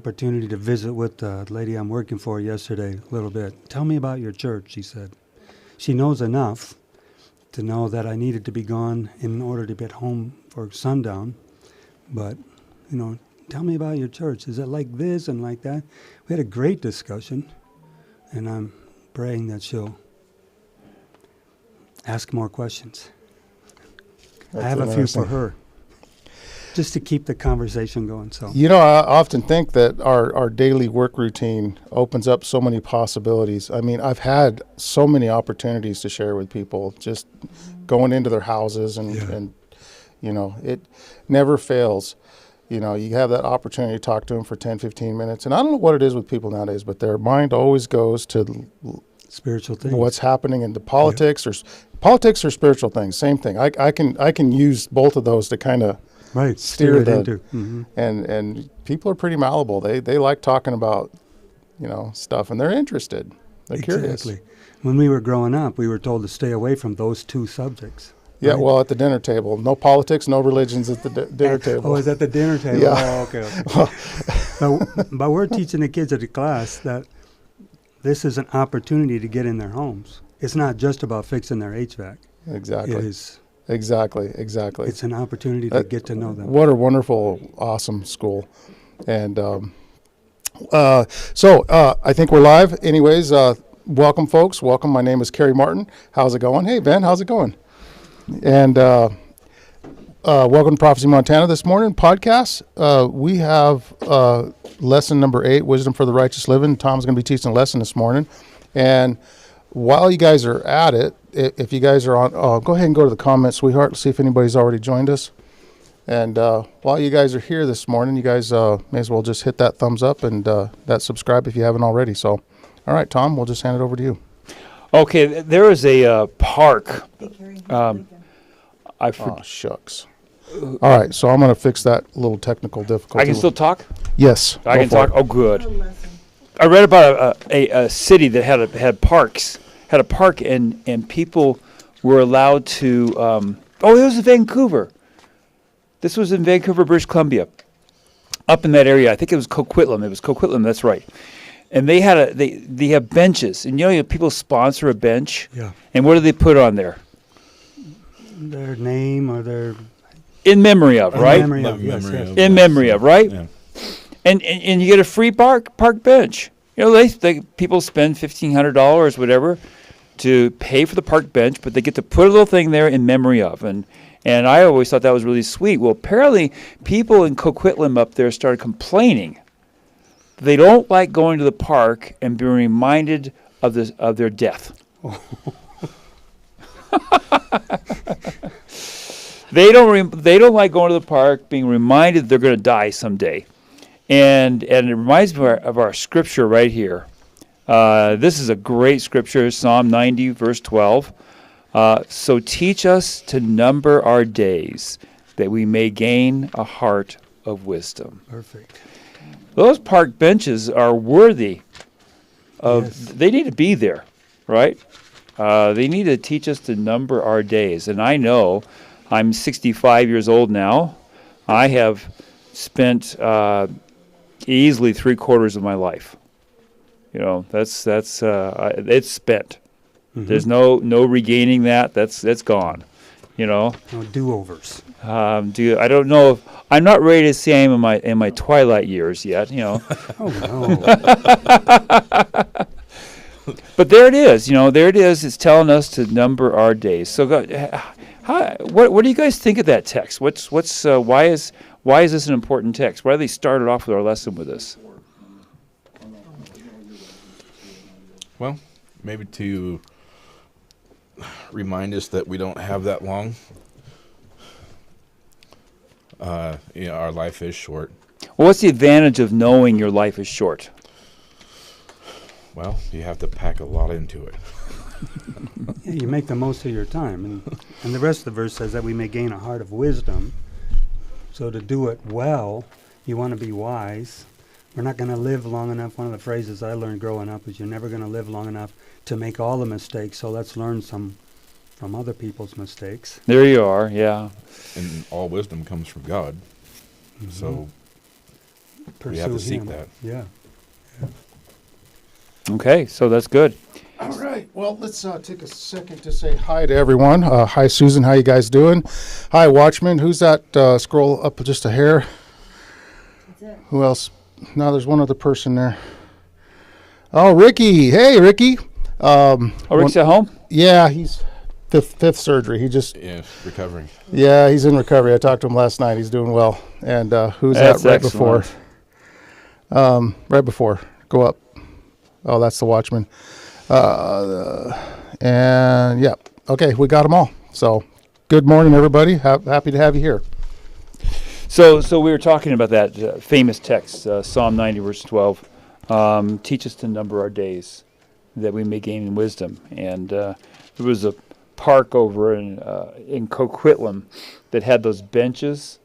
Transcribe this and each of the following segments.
opportunity to visit with the lady I'm working for yesterday a little bit. Tell me about your church, she said. She knows enough to know that I needed to be gone in order to get home for sundown. But, tell me about your church. Is it like this and like that? We had a great discussion, and I'm praying that she'll ask more questions. I have a few for her, just to keep the conversation going. So, I often think that our daily work routine opens up so many possibilities. I mean, I've had so many opportunities to share with people, just going into their houses and it never fails. You have that opportunity to talk to them for 10, 15 minutes. And I don't know what it is with people nowadays, but their mind always goes to spiritual things. What's happening in the politics or politics or spiritual things, same thing. I can use both of those to kind of steer it the into. Mm-hmm. And people are pretty malleable. They like talking about stuff, and they're interested. They're curious. When we were growing up, we were told to stay away from those two subjects. Yeah, right? well, at the dinner table, no politics, no religions at the dinner table. Oh, is at the dinner table? Yeah. Oh, okay. but we're teaching the kids at the class that this is an opportunity to get in their homes. It's not just about fixing their HVAC. Exactly. It is. Exactly. It's an opportunity to get to know them. What a wonderful, awesome school. And so I think we're live. Anyways, welcome, folks. Welcome. My name is Kerry Martin. How's it going? Hey, Ben, how's it going? And welcome to Prophecy Montana this morning podcast. We have lesson number 8, Wisdom for the Righteous Living. Tom's going to be teaching a lesson this morning. And while you guys are at it, if you guys are on, go ahead and go to the comments, sweetheart. See if anybody's already joined us. And while you guys are here this morning, you guys may as well just hit that thumbs up and that subscribe if you haven't already. So, all right, Tom, we'll just hand it over to you. Okay, there is a park. Oh, shucks. All right, so I'm going to fix that little technical difficulty. I can still talk? Yes. I can talk? Oh, good. I read about a city that had parks, had a park, and people were allowed to, it was in Vancouver. This was in Vancouver, British Columbia, up in that area. I think it was Coquitlam. It was Coquitlam, that's right. And they had they have benches, and people sponsor a bench. Yeah. And what do they put on there? Their name or their... In memory of, right? In memory of, yes. In memory of, right? Yeah. And you get a free park bench. They people spend $1,500, whatever, to pay for the park bench, but they get to put a little thing there in memory of. And I always thought that was really sweet. Well, apparently people in Coquitlam up there started complaining. They don't like going to the park and being reminded of their death. They don't like going to the park, being reminded they're going to die someday, and it reminds me of our scripture right here. This is a great scripture, Psalm 90, verse 12. So teach us to number our days, that we may gain a heart of wisdom. Perfect. Those park benches are worthy of. Yes. They need to be there, right? They need to teach us to number our days, and I know. I'm 65 years old now. I have spent easily 3/4 of my life. That's it's spent. Mm-hmm. There's no regaining that. That's gone. No do-overs. I don't know if I'm not ready to say I'm in my twilight years yet. Oh no. But there it is. There it is. It's telling us to number our days. So what do you guys think of that text? Why is this an important text? Why do they started off with our lesson with this? Well, maybe to remind us that we don't have that long. Our life is short. Well, what's the advantage of knowing your life is short? Well, you have to pack a lot into it. Yeah, you make the most of your time. And the rest of the verse says that we may gain a heart of wisdom. So to do it well, you want to be wise. We're not going to live long enough. One of the phrases I learned growing up is you're never going to live long enough to make all the mistakes, so let's learn some from other people's mistakes. There you are, yeah. And all wisdom comes from God. Mm-hmm. So pursue We have to seek him. that. Yeah. Okay, so that's good. All right. Well, let's take a second to say hi to everyone. Hi, Susan. How you guys doing? Hi, Watchman. Who's that? Scroll up just a hair. Who else? No, there's one other person there. Oh, Ricky. Hey, Ricky. Oh, Rick's at home? Yeah, he's fifth surgery. He just Yeah, recovering. he's in recovery. I talked to him last night. He's doing well. And who's That's that right excellent. before? Right before. Go up. Oh, that's the Watchman. And yeah, okay, we got them all. So, good morning, everybody. Happy to have you here. So we were talking about that famous text, Psalm 90, verse 12. Teach us to number our days, that we may gain in wisdom. And there was a park over in Coquitlam that had those benches,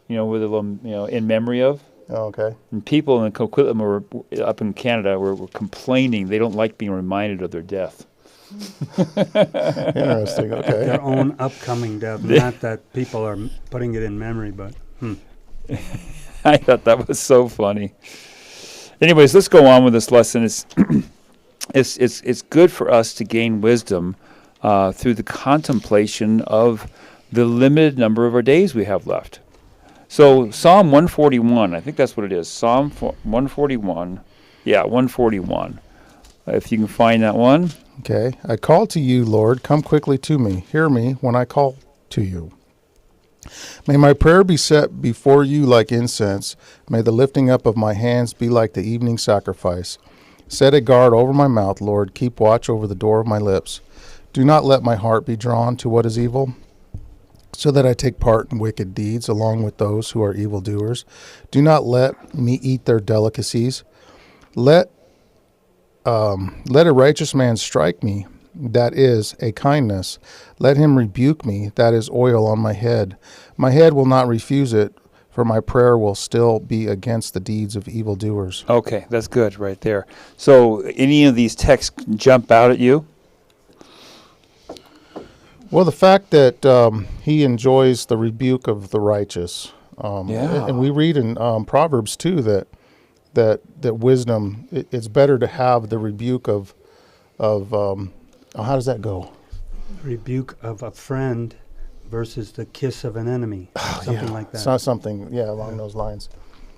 with a little, in memory of. Oh, okay. And people in Coquitlam up in Canada were complaining they don't like being reminded of their death. Interesting. Okay. Their own upcoming death. Not that people are putting it in memory, but I thought that was so funny. Anyways, let's go on with this lesson. It's good for us to gain wisdom through the contemplation of the limited number of our days we have left. So Psalm 141, I think that's what it is. Psalm 141. Yeah, 141. If you can find that one. Okay. I call to you, Lord. Come quickly to me. Hear me when I call to you. May my prayer be set before you like incense. May the lifting up of my hands be like the evening sacrifice. Set a guard over my mouth, Lord. Keep watch over the door of my lips. Do not let my heart be drawn to what is evil, so that I take part in wicked deeds along with those who are evildoers. Do not let me eat their delicacies. Let a righteous man strike me, that is a kindness. Let him rebuke me, that is oil on my head. My head will not refuse it, for my prayer will still be against the deeds of evildoers. Okay, that's good right there. So any of these texts jump out at you? Well, the fact that he enjoys the rebuke of the righteous, and we read in Proverbs too that wisdom, it's better to have the rebuke of how does that go? rebuke of a friend versus the kiss of an enemy. Something like that. It's not something, along those lines.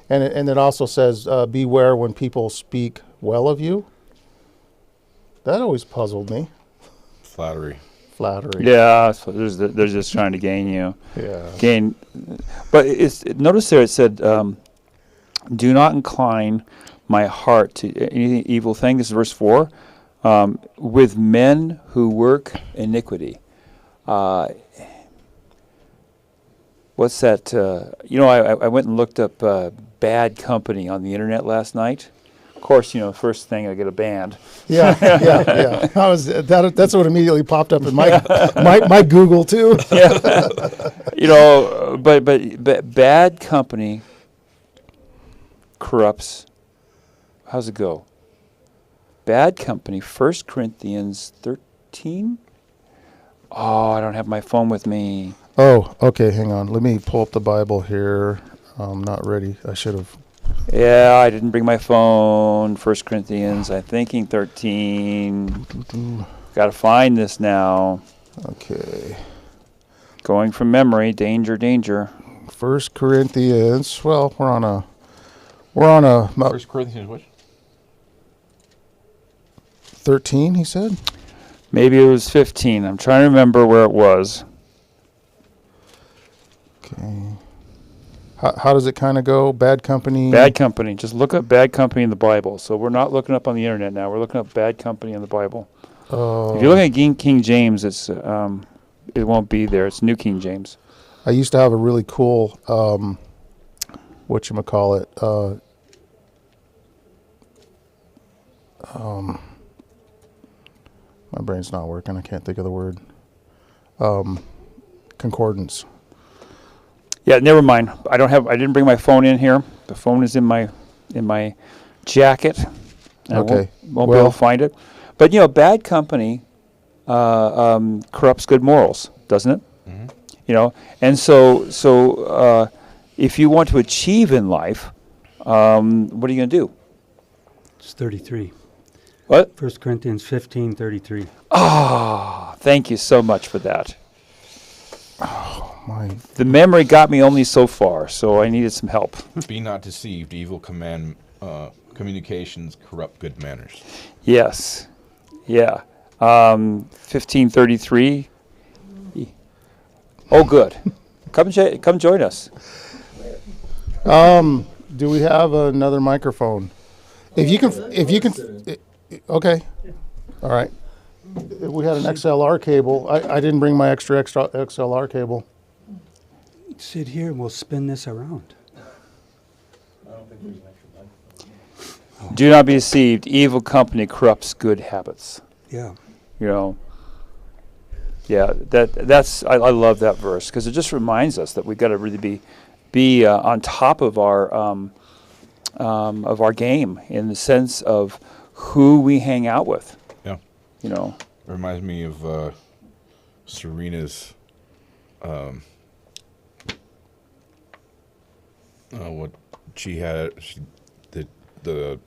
And it also says, beware when people speak well of you. That always puzzled me. Flattery. Yeah, so they're just trying to gain you. Yeah. But notice there it said, do not incline my heart to any evil thing. This is verse 4. With men who work iniquity. What's that? I went and looked up bad company on the internet last night. Of course, first thing I get a band. Yeah. That's what immediately popped up in my Google too. But bad company corrupts. How's it go? Bad company, 1 Corinthians 13. Oh, I don't have my phone with me. Oh, okay. Hang on. Let me pull up the Bible here. I'm not ready. I should have. Yeah, I didn't bring my phone. 1 Corinthians, I'm thinking 13. Got to find this now. Okay. Going from memory, danger. 1 Corinthians. Well, we're on a. 1 Corinthians what? 13, he said? Maybe it was 15. I'm trying to remember where it was. Okay. How does it kind of go? Bad company? Bad company. Just look up bad company in the Bible. So we're not looking up on the internet now. We're looking up bad company in the Bible. If you're looking at King James, it's it won't be there. It's New King James. I used to have a really cool, whatchamacallit, my brain's not working. I can't think of the word. Concordance. Yeah, never mind. I didn't bring my phone in here. The phone is in my jacket. Okay. I won't be able to find it. But bad company corrupts good morals, doesn't it? Mm-hmm. And so if you want to achieve in life, What are you going to do? It's 33. What? 1 Corinthians 15:33. Ah, thank you so much for that. My The memory got me only so far, so I needed some help. Be not deceived. Evil communications corrupt good manners. Yes. Yeah. 1533. Oh, good. Come join us. Do we have another microphone? If you can, okay, all right. If we had an XLR cable, I didn't bring my extra XLR cable. Sit here and we'll spin this around. Do not be deceived. Evil company corrupts good habits. Yeah. You know. Yeah, that's I love that verse because it just reminds us that we've got to really be on top of our game in the sense of who we hang out with. Yeah. You know. It reminds me of Serena's what she had the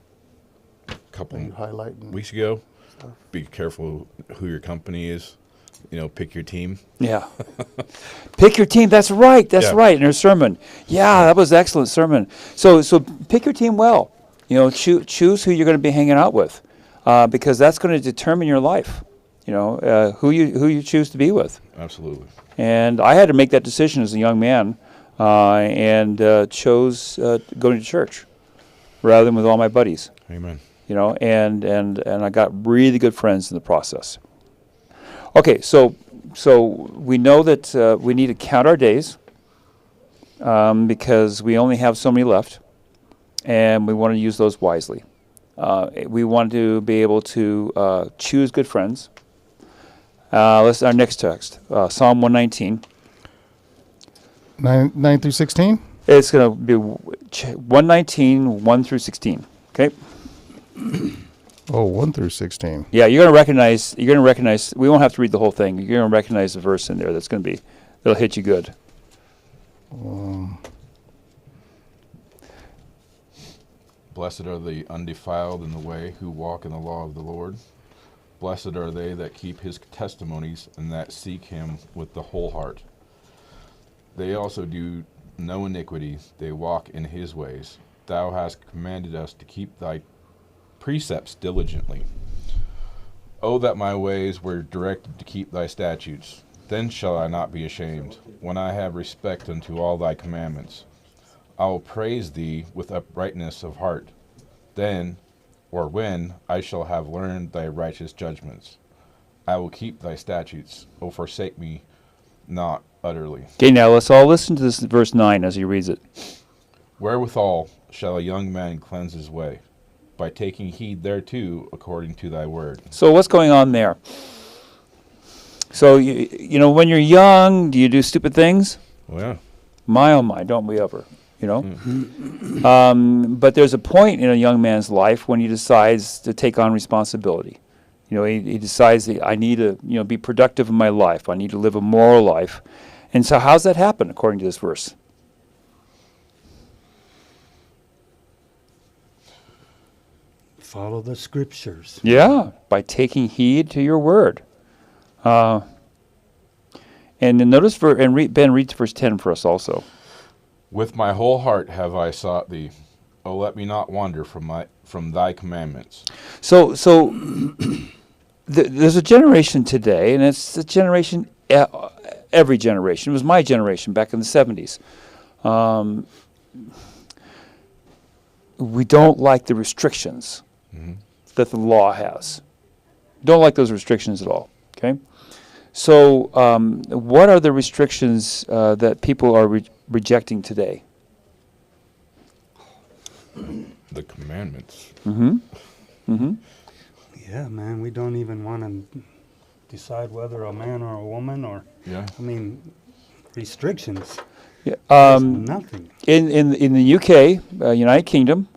couple Highlighting. weeks ago. Be careful who your company is. You know, pick your team. Yeah. Pick your team. That's right. That's Yeah. right. In her sermon. Yeah, that was an excellent sermon. So pick your team well. You know, choose who you're going to be hanging out with, because that's going to determine your life. You know, who you choose to be with. Absolutely. And I had to make that decision as a young man, and chose going to church rather than with all my buddies. Amen. You know, and I got really good friends in the process. Okay, so we know that we need to count our days because we only have so many left, and we want to use those wisely. We want to be able to choose good friends. Let's our next text, Psalm 119. 9 through 16. It's going to be 119, 1 through 16. Okay. Oh, 1 through 16. Yeah, you're going to recognize. We won't have to read the whole thing. You're going to recognize the verse in there. That'll hit you good. Blessed are the undefiled in the way who walk in the law of the Lord. Blessed are they that keep his testimonies and that seek him with the whole heart. They also do no iniquity. They walk in his ways. Thou hast commanded us to keep thy precepts diligently. Oh, that my ways were directed to keep thy statutes. Then shall I not be ashamed, when I have respect unto all thy commandments. I will praise thee with uprightness of heart. Then, or when, I shall have learned thy righteous judgments. I will keep thy statutes. O forsake me not utterly. Okay, now let's all listen to this verse 9 as he reads it. Wherewithal shall a young man cleanse his way? By taking heed thereto according to thy word. So what's going on there? So, you know, when you're young, do you do stupid things? Well, yeah. My, oh my, don't we ever, you know? But there's a point in a young man's life when he decides to take on responsibility. You know, he decides that I need to, be productive in my life. I need to live a moral life. And so how's that happen according to this verse? Follow the scriptures. Yeah, by taking heed to your word. And then notice Ben, read verse 10 for us also. With my whole heart have I sought thee. O let me not wander from thy commandments. So there's a generation today, and it's a generation, every generation. It was my generation back in the 70s. We don't like the restrictions that the law has. Don't like those restrictions at all, okay? So what are the restrictions that people are rejecting today? The commandments. Yeah, man, we don't even want to decide whether a man or a woman or, Yeah. restrictions. Yeah, There's nothing. in the UK, United Kingdom,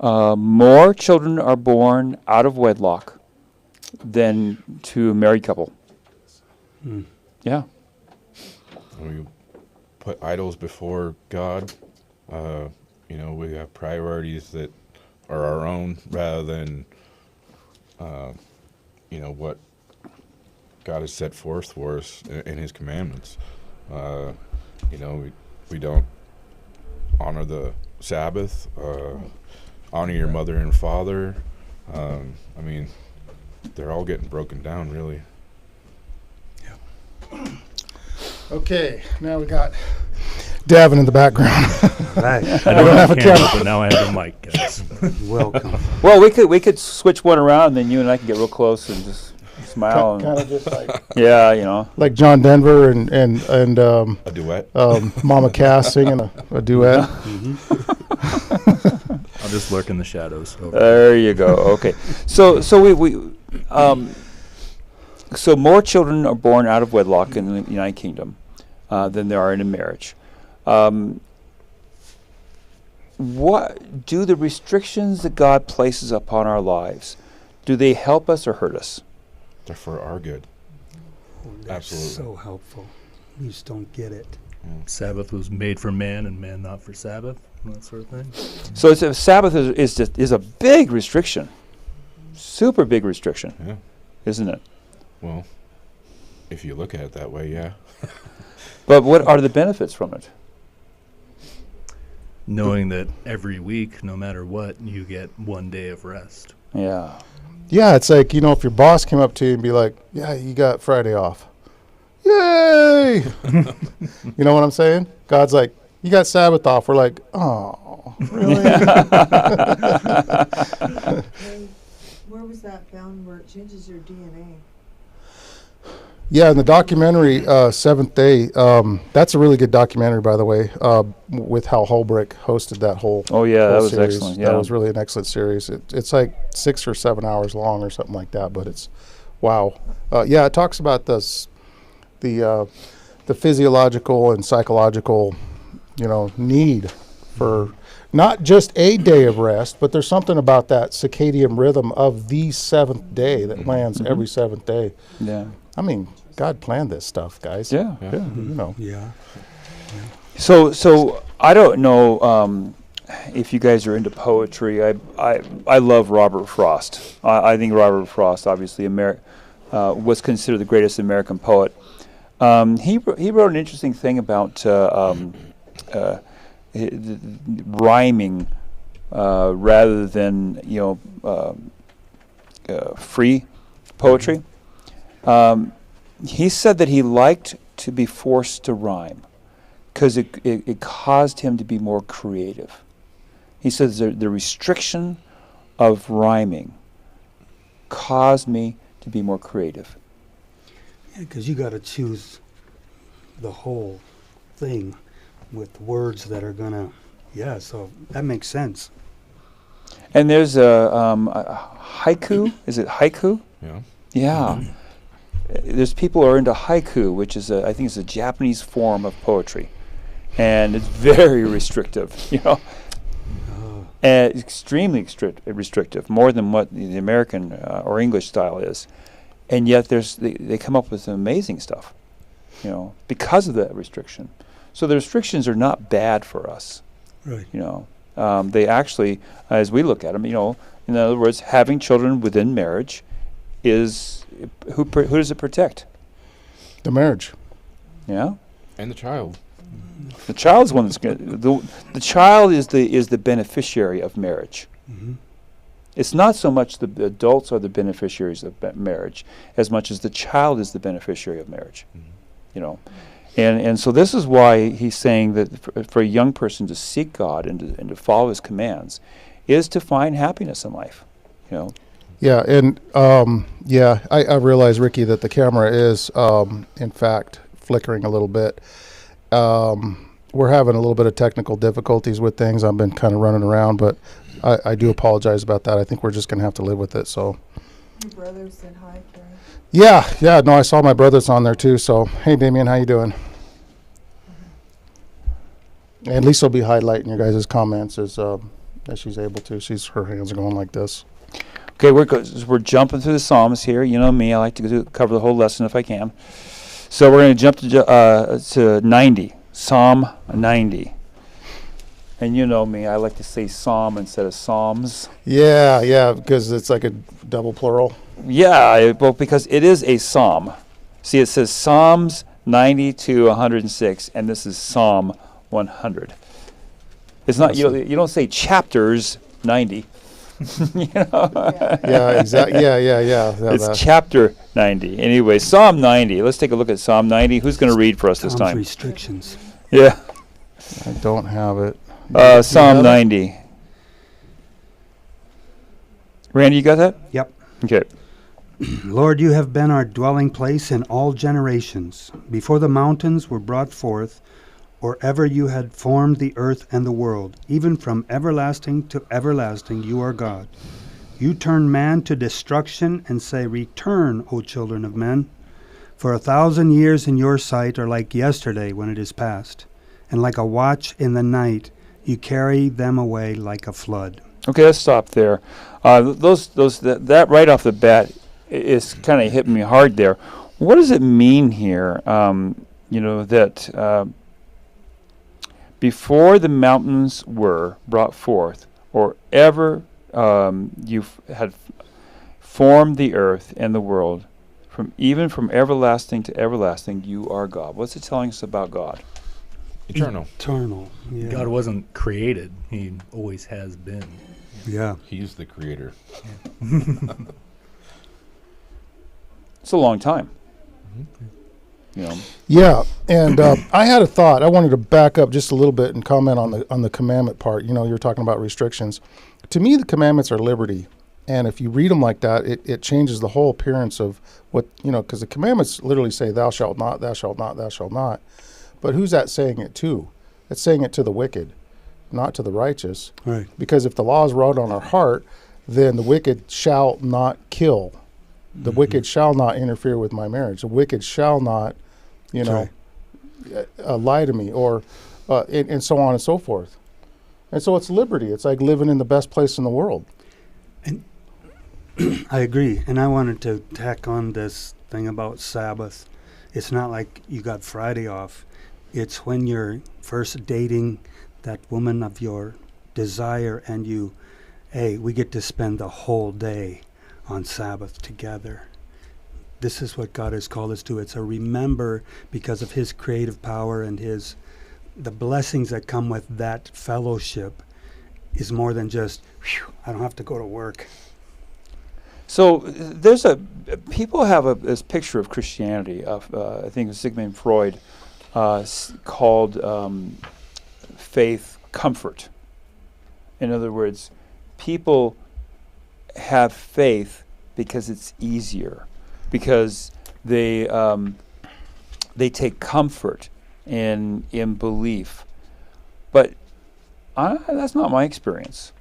more children are born out of wedlock than to a married couple. Yeah. We put idols before God. we have priorities that are our own rather than, what God has set forth for us in His commandments. We don't honor the Sabbath, honor your mother and father. They're all getting broken down, really. Okay, now we got Davin in the background. Right. I don't have a camera, but now I have a mic, guys. Welcome. Well, we could switch one around, and then you and I can get real close and just smile. Kind of just like Yeah. like John Denver and A duet. Mama Cass singing a duet. I'll just lurk in the shadows. Over. There you go. Okay. So more children are born out of wedlock in the United Kingdom than there are in a marriage. What do the restrictions that God places upon our lives, do they help us or hurt us? They're for our good. That's Absolutely. so helpful. You just don't get it. Sabbath was made for man and man not for Sabbath, that sort of thing. So Sabbath is a big restriction, super big restriction, Yeah. isn't it? Well, if you look at it that way, yeah. But what are the benefits from it? Knowing that every week, no matter what, you get 1 day of rest. Yeah. Yeah, it's like, if your boss came up to you and be like, yeah, you got Friday off. Yay! You know what I'm saying? God's like, you got Sabbath off. We're like, oh, really? Where was that found where it changes your DNA? Yeah, in the documentary, Seventh Day, that's a really good documentary, by the way, with Hal Holbrook hosted that whole Oh yeah, that whole was series. excellent. Yeah. That was really an excellent series. It's like 6 or 7 hours long or something like that, but it's, wow. Yeah, it talks about the physiological and psychological, need for not just a day of rest, but there's something about that circadian rhythm of the seventh day that lands every seventh day. Yeah. I mean, God planned this stuff, guys. Yeah. Yeah. So I don't know if you guys are into poetry. I love Robert Frost. I think Robert Frost, obviously, was considered the greatest American poet. He wrote an interesting thing about rhyming rather than free poetry. He said that he liked to be forced to rhyme because it caused him to be more creative. He says the restriction of rhyming caused me to be more creative. Yeah, because you got to choose the whole thing with words that are gonna. Yeah, so that makes sense. And there's a haiku. Is it haiku? Yeah. Yeah. There's people who are into haiku, which is I think it's a Japanese form of poetry, and it's very restrictive. And extremely restrictive, more than what the American or English style is. And yet they come up with some amazing stuff, because of that restriction. So the restrictions are not bad for us. Right. They actually, as we look at them, in other words, having children within marriage is who does it protect? The marriage. Yeah. And the child. The child's one that's the child is the beneficiary of marriage. Mm-hmm. It's not so much the adults are the beneficiaries of marriage as much as the child is the beneficiary of marriage. Mm-hmm. And so this is why he's saying that for a young person to seek God and to follow His commands is to find happiness in life. Yeah, and I realize, Ricky, that the camera is in fact flickering a little bit. We're having a little bit of technical difficulties with things. I've been kind of running around, but I do apologize about that. I think we're just going to have to live with it. So. Your brother said hi, Carrie. Yeah. No, I saw my brother's on there too. So, hey, Damien, how you doing? And Lisa will be highlighting your guys' comments as she's able to. Her hands are going like this. Okay, we're jumping through the Psalms here. You know me, I like to cover the whole lesson if I can. So we're going to jump to 90, Psalm 90. And you know me, I like to say psalm instead of psalms. Yeah, because it's like a double plural. Yeah, well, because it is a psalm. See, it says Psalms 90 to 106, and this is Psalm 100. It's not, you don't say chapters 90. You know? Yeah, exactly. Yeah. It's chapter 90. Anyway, Psalm 90. Let's take a look at Psalm 90. Who's going to read for us this Tom's time? restrictions. Yeah. I don't have it. Psalm have it? 90. Randy, you got that? Yep. Okay. Lord, you have been our dwelling place in all generations. Before the mountains were brought forth, or ever you had formed the earth and the world, even from everlasting to everlasting, you are God. You turn man to destruction and say, Return, O children of men. For 1,000 years in your sight are like yesterday when it is past, and like a watch in the night, you carry them away like a flood. Okay, let's stop there. That right off the bat is kind of hitting me hard there. What does it mean here? That before the mountains were brought forth, or ever you had formed the earth and the world, even from everlasting to everlasting, you are God. What's it telling us about God? Eternal. Eternal. Yeah. God wasn't created. He always has been. Yeah. He's the creator. It's a long time. You know. Yeah, and I had a thought. I wanted to back up just a little bit and comment on the commandment part. You know, you're talking about restrictions. To me, the commandments are liberty, and if you read them like that, it changes the whole appearance of what, you know, because the commandments literally say, "Thou shalt not, thou shalt not, thou shalt not." But who's that saying it to? It's saying it to the wicked, not to the righteous. Right. Because if the law is wrote on our heart, then the wicked shall not kill. The wicked shall not interfere with my marriage. The wicked shall not, lie to me, or and so on and so forth. And so it's liberty. It's like living in the best place in the world. And I agree. And I wanted to tack on this thing about Sabbath. It's not like you got Friday off. It's when you're first dating that woman of your desire, and we get to spend the whole day on Sabbath together. This is what God has called us to. It's a remember, because of his creative power and the blessings that come with that fellowship is more than just, I don't have to go to work. So people have this picture of Christianity of I think Sigmund Freud called faith comfort. In other words, people have faith because it's easier, because they take comfort in belief. But that's not my experience.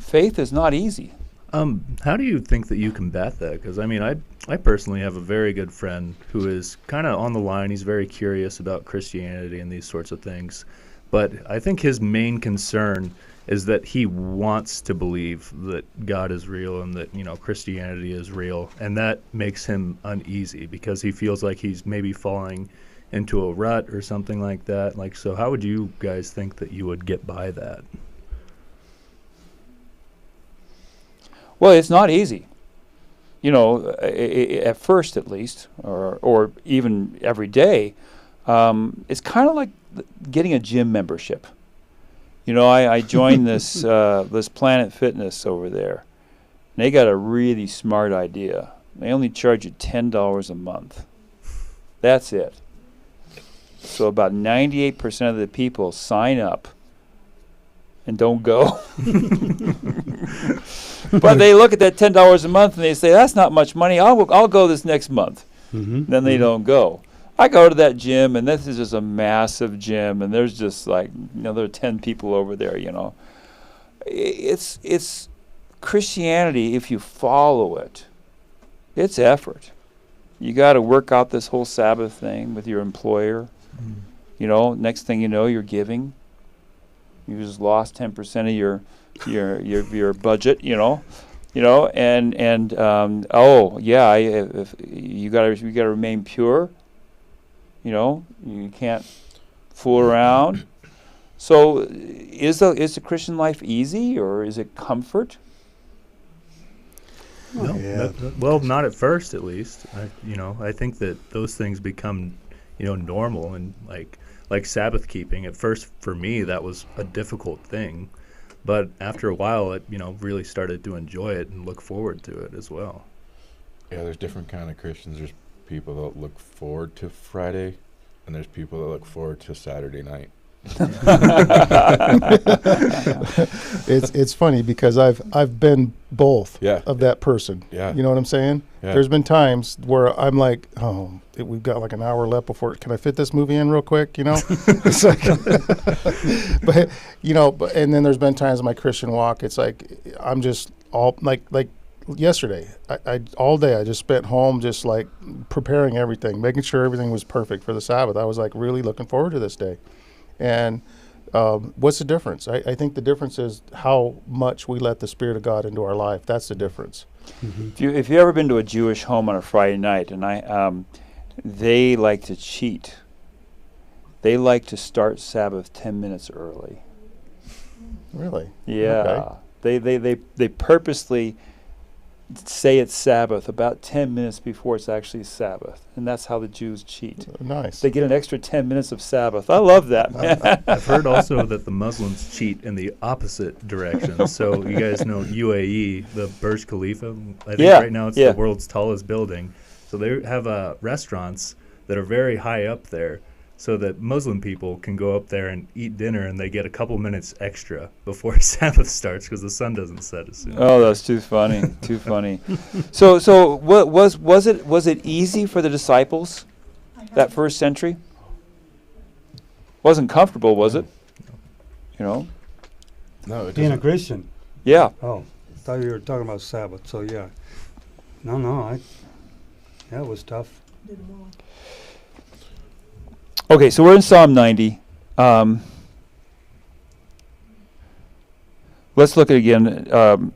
Faith is not easy. How do you think that you combat that? Because I personally have a very good friend who is kind of on the line. He's very curious about Christianity and these sorts of things. But I think his main concern is that he wants to believe that God is real and that, Christianity is real. And that makes him uneasy because he feels like he's maybe falling into a rut or something like that. So how would you guys think that you would get by that? Well, it's not easy. At first at least, or even every day, it's kind of like getting a gym membership. I joined this Planet Fitness over there. And they got a really smart idea. They only charge you $10 a month. That's it. So about 98% of the people sign up and don't go. But they look at that $10 a month and they say, that's not much money. I'll go this next month. Mm-hmm. Then they don't go. I go to that gym, and this is just a massive gym, and there's just there are 10 people over there, It's Christianity, if you follow it, it's effort. You got to work out this whole Sabbath thing with your employer. Next thing you know, you're giving. You just lost 10% of your budget, if you gotta remain pure. You can't fool around. So is the Christian life easy, or is it comfort? No, Yeah. well, not at first, at least. I think that those things become, normal, and like Sabbath keeping. At first, for me, that was a difficult thing, but after a while, it really started to enjoy it and look forward to it as well. Yeah, there's different kind of Christians. There's people that look forward to Friday, and there's people that look forward to Saturday night. It's funny because I've been both Yeah. of that person. Yeah. You know what I'm saying? Yeah. There's been times where I'm like, oh, we've got like an hour left before. Can I fit this movie in real quick? It's like, but and then there's been times in my Christian walk. It's like I'm just all like yesterday. I all day I just spent home just like preparing everything, making sure everything was perfect for the Sabbath. I was like really looking forward to this day. And what's the difference? I think the difference is how much we let the Spirit of God into our life. That's the difference. Mm-hmm. If you ever been to a Jewish home on a Friday night, and they like to cheat. They like to start Sabbath 10 minutes early. Really? Yeah, they purposely say it's Sabbath about 10 minutes before it's actually Sabbath, and that's how the Jews cheat. Nice. They get an extra 10 minutes of Sabbath. I love that, man. I've heard also that the Muslims cheat in the opposite direction. So you guys know UAE, the Burj Khalifa. I think right now it's the world's tallest building. So they have restaurants that are very high up there, so that Muslim people can go up there and eat dinner, and they get a couple minutes extra before Sabbath starts because the sun doesn't set as soon. Oh, that's too funny, too funny. So what was it easy for the disciples that first century? Wasn't comfortable, was it? No, it Being a doesn't. Christian. Yeah. Oh, thought you were talking about Sabbath. So yeah. No, it was tough. Did them all. Okay, so we're in Psalm 90. Let's look at it again.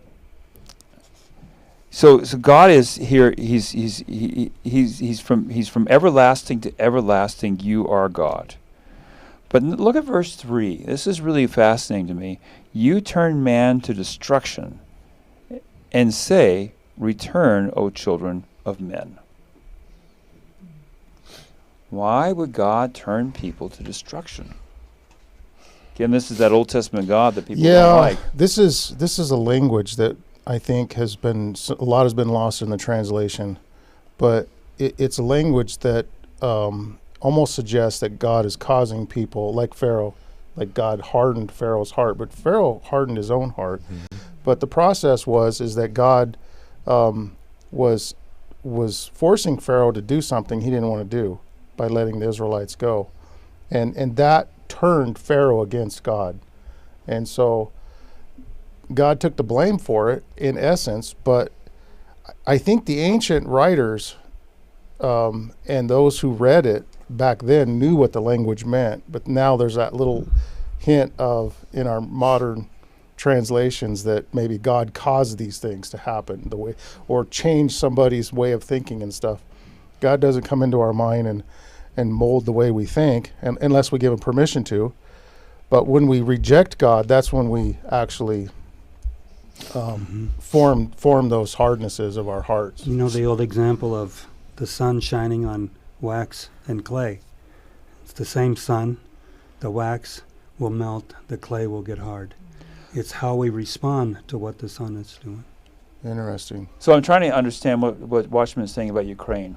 So God is here. He's from everlasting to everlasting. You are God. But look at verse 3. This is really fascinating to me. You turn man to destruction, and say, "Return, O children of men." Why would God turn people to destruction? Again, this is that Old Testament God that people don't like. This is a language that I think a lot has been lost in the translation, but it's a language that almost suggests that God is causing people like Pharaoh, like God hardened Pharaoh's heart, but Pharaoh hardened his own heart. Mm-hmm. But the process is that God was forcing Pharaoh to do something he didn't want to do by letting the Israelites go. And that turned Pharaoh against God. And so God took the blame for it in essence, but I think the ancient writers and those who read it back then knew what the language meant, but now there's that little hint of in our modern translations that maybe God caused these things to happen the way, or change somebody's way of thinking and stuff. God doesn't come into our mind and mold the way we think, and unless we give him permission to. But when we reject God, that's when we actually form those hardnesses of our hearts. You know the old example of the sun shining on wax and clay. It's the same sun. The wax will melt, the clay will get hard. It's how we respond to what the sun is doing. Interesting. So I'm trying to understand what Watchman is saying about Ukraine.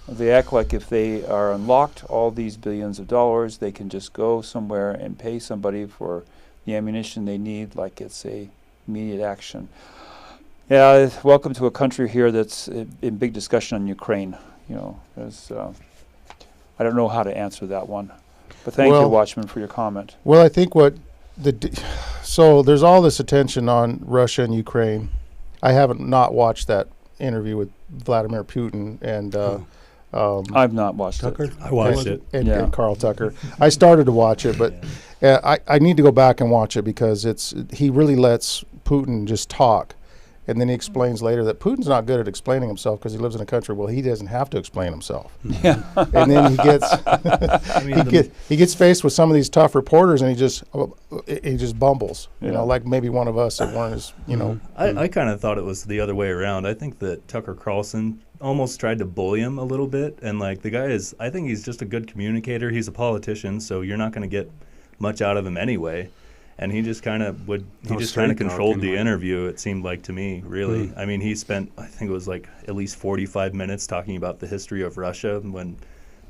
They act like if they are unlocked all these billions of dollars, they can just go somewhere and pay somebody for the ammunition they need, like it's a immediate action. Yeah, welcome to a country here that's in big discussion on Ukraine. There's, I don't know how to answer that one. But thank you, Watchman, for your comment. Well, I think so there's all this attention on Russia and Ukraine. I haven't not watched that interview with Vladimir Putin and I've not watched Tucker? it. I watched it. And Carl Tucker. I started to watch it, but I need to go back and watch it because he really lets Putin just talk. And then he explains later that Putin's not good at explaining himself because he lives in a country where he doesn't have to explain himself. Yeah. And then he gets he gets faced with some of these tough reporters, and he just bumbles. You know, like maybe one of us that weren't as I kind of thought it was the other way around. I think that Tucker Carlson almost tried to bully him a little bit, and like the guy I think he's just a good communicator. He's a politician, so you're not going to get much out of him anyway. And he just kind of controlled the interview, it seemed like to me, really. I mean, he spent, I think it was like at least 45 minutes talking about the history of Russia when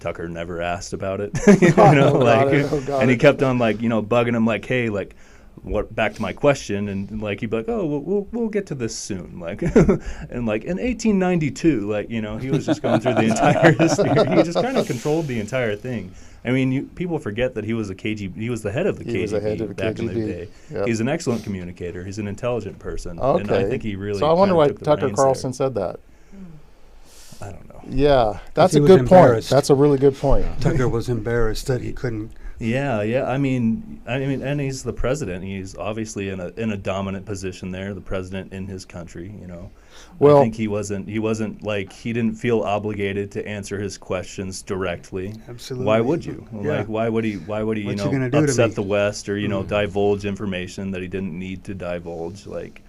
Tucker never asked about it. And he kept on bugging him like, hey, like, what? Back to my question, and like he'd be like, oh, we'll get to this soon, like, and like in 1892, like he was just going through the entire history. He just kind of controlled the entire thing. I mean, people forget that he was he was the head of the KGB back in the day. Yep. He's an excellent communicator. He's an intelligent person. Okay. And I think he really. So I wonder why Tucker Carlson said that. I don't know. Yeah, that's a good point. That's a really good point. Tucker was embarrassed that he couldn't. Yeah. I mean, and he's the president. He's obviously in a dominant position there, the president in his country. Well, I think he wasn't like he didn't feel obligated to answer his questions directly. Absolutely. Why would you? Yeah. Like, why would he? Upset the West or divulge information that he didn't need to divulge? Like,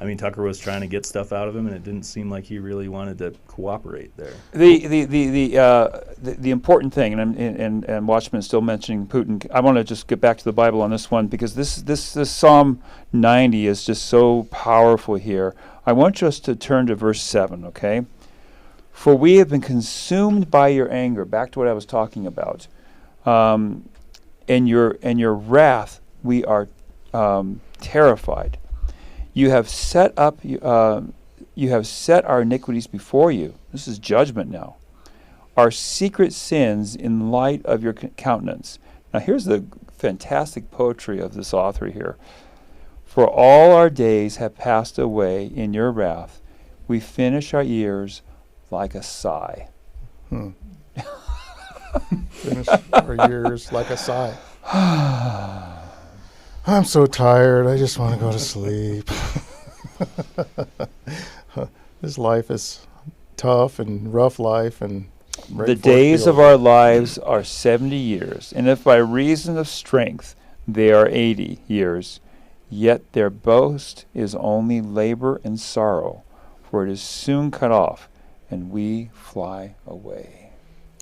I mean, Tucker was trying to get stuff out of him, and it didn't seem like he really wanted to cooperate there. The important thing, and Watchman is still mentioning Putin. I want to just get back to the Bible on this one because this Psalm 90 is just so powerful here. I want us to turn to verse 7, okay? For we have been consumed by your anger. Back to what I was talking about. And your wrath, we are terrified. You have set our iniquities before you. This is judgment now. Our secret sins in light of your countenance. Now here's the fantastic poetry of this author here. For all our days have passed away in your wrath. We finish our years like a sigh. Finish our years like a sigh. I'm so tired. I just want to go to sleep. This life is tough and rough life, and the days of our lives are 70 years, and if by reason of strength they are 80 years, yet their boast is only labor and sorrow, for it is soon cut off, and we fly away.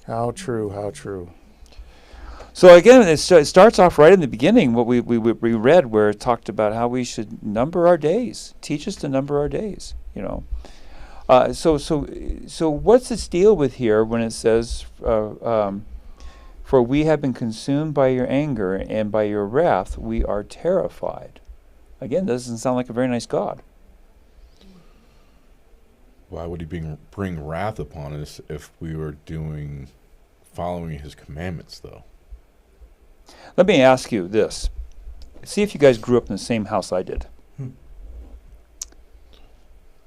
How true, how true. So again, it starts off right in the beginning, what we read, where it talked about how we should number our days. Teach us to number our days, So what's this deal with here when it says, for we have been consumed by your anger, and by your wrath we are terrified. Again, doesn't sound like a very nice God. Why would he bring wrath upon us if we were following his commandments, though? Let me ask you this. See if you guys grew up in the same house I did.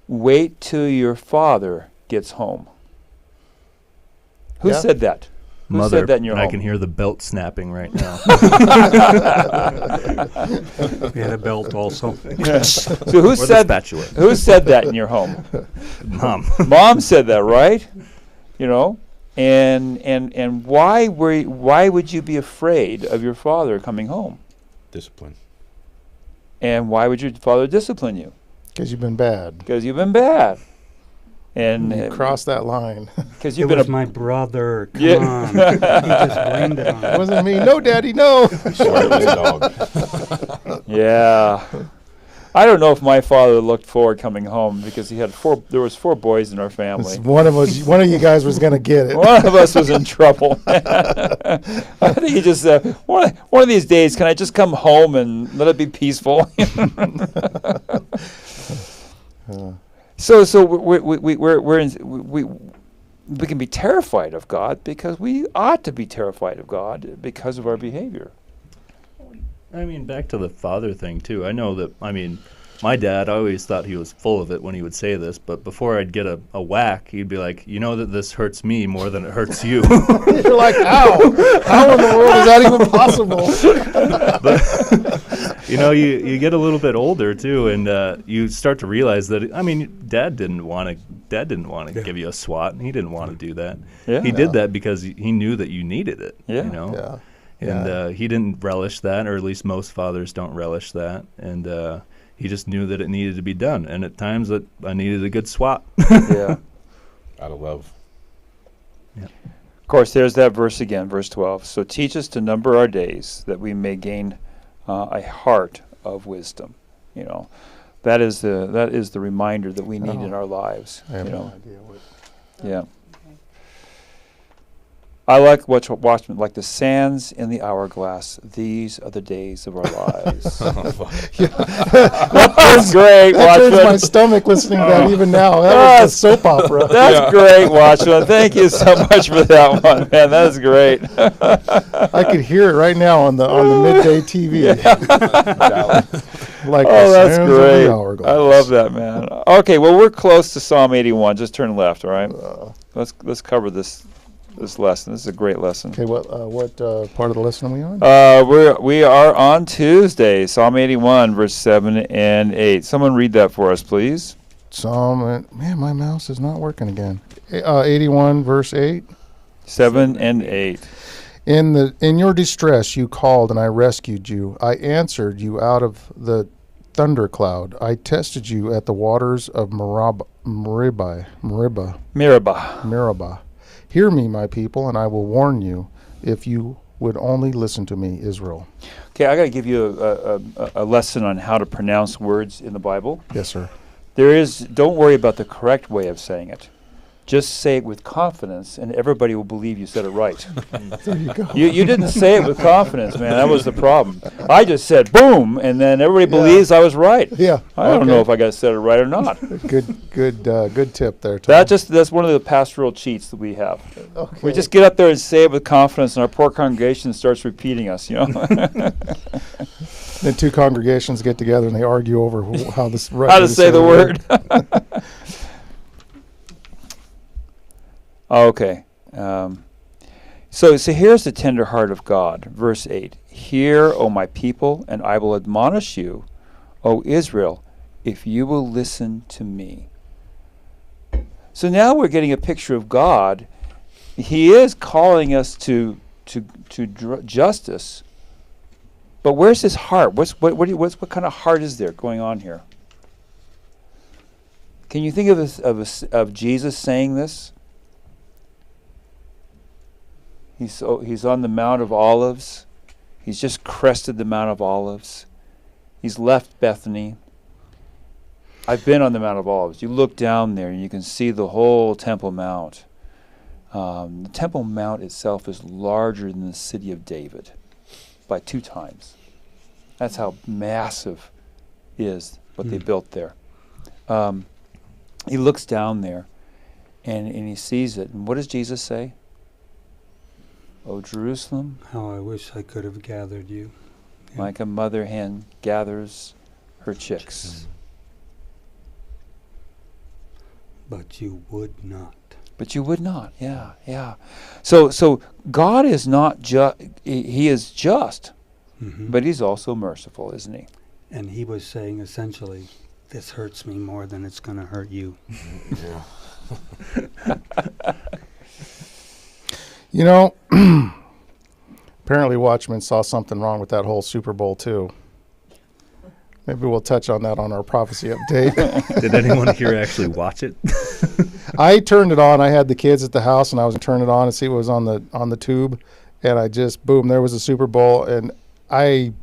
Wait till your father gets home. Who said that? Who Mother, said that in your home? I can hear the belt snapping right now. We had a belt also. So who Or said the spatula. who said that in your home? Mom. Mom said that, right? And why would you be afraid of your father coming home? Discipline. And why would your father discipline you? Because you've been bad. Because you've been bad. And You crossed that line. because It you've been was my brother. Come Yeah. on. He just blamed it on It me. wasn't me. No, Daddy, no. Sorry, it was a dog. Yeah. I don't know if my father looked forward coming home because there was 4 boys in our family. One of you guys was going to get it. One of us was in trouble. I think he just one of these days, can I just come home and let it be peaceful? So we can be terrified of God because we ought to be terrified of God because of our behavior. I mean, back to the father thing too. I know that. I mean, my dad, I always thought he was full of it when he would say this, but before I'd get a whack, he'd be like, you know that this hurts me more than it hurts you. You're like, how? How in the world is that even possible? But, you get a little bit older too, and you start to realize that, Dad didn't want to give you a swat. He didn't want to do that. Yeah. He did that because he knew that you needed it. Yeah. Yeah. And he didn't relish that, or at least most fathers don't relish that. And he just knew that it needed to be done. And at times that I needed a good swat. Yeah. Out of love. Of course, there's that verse again, verse 12. So teach us to number our days, that we may gain a heart of wisdom. That is the reminder that we need in our lives. I have no idea what. Yeah. I like Watchman, like the sands in the hourglass. These are the days of our lives. That's great, That turns my Watchman. stomach listening to that even now. That was a soap opera. That's great, Watchman. Thank you so much for that one, man. That is great. I could hear it right now on the midday TV. Like Oh, the that's sands of great. the hourglass. I love that, man. Okay, well, we're close to Psalm 81. Just turn left, all right? Let's cover this lesson. This is a great lesson. Okay, what part of the lesson are we on? We are on Tuesday, Psalm 81, verse 7 and 8. Someone read that for us, please. Psalm, man, my mouse is not working again. 81, verse 8. 7 and 8. In your distress you called, and I rescued you. I answered you out of the thundercloud. I tested you at the waters of Meribah. Hear me, my people, and I will warn you, if you would only listen to me, Israel. Okay, I got to give you a lesson on how to pronounce words in the Bible. Yes, sir. Don't worry about the correct way of saying it. Just say it with confidence, and everybody will believe you said it right. There you go. You didn't say it with confidence, man. That was the problem. I just said boom, and then everybody believes I was right. Yeah. I don't know if I got said it right or not. Good tip there, Tom. That's one of the pastoral cheats that we have. Okay. We just get up there and say it with confidence, and our poor congregation starts repeating us. Then two congregations get together and they argue over how this right How to say the word. Okay. So here's the tender heart of God. Verse 8. Hear, O my people, and I will admonish you, O Israel, if you will listen to me. So now we're getting a picture of God. He is calling us to justice. But where's his heart? What kind of heart is there going on here? Can you think of Jesus saying this? He's on the Mount of Olives. He's just crested the Mount of Olives. He's left Bethany. I've been on the Mount of Olives. You look down there and you can see the whole Temple Mount. The Temple Mount itself is larger than the city of David by 2 times. That's how massive is what they built there. He looks down there and he sees it. And what does Jesus say? O Jerusalem, How I wish I could have gathered you. like a mother hen gathers her chicks. But you would not. But you would not. Yeah. So God is not just, he is just, but he's also merciful, isn't he? And he was saying essentially, this hurts me more than it's going to hurt you. You know, apparently Watchmen saw something wrong with that whole Super Bowl too. Maybe we'll touch on that on our prophecy update. Did anyone here actually watch it? I turned it on. I had the kids at the house, and I was going to turn it on and see what was on the tube. And I just, boom, there was a Super Bowl. And I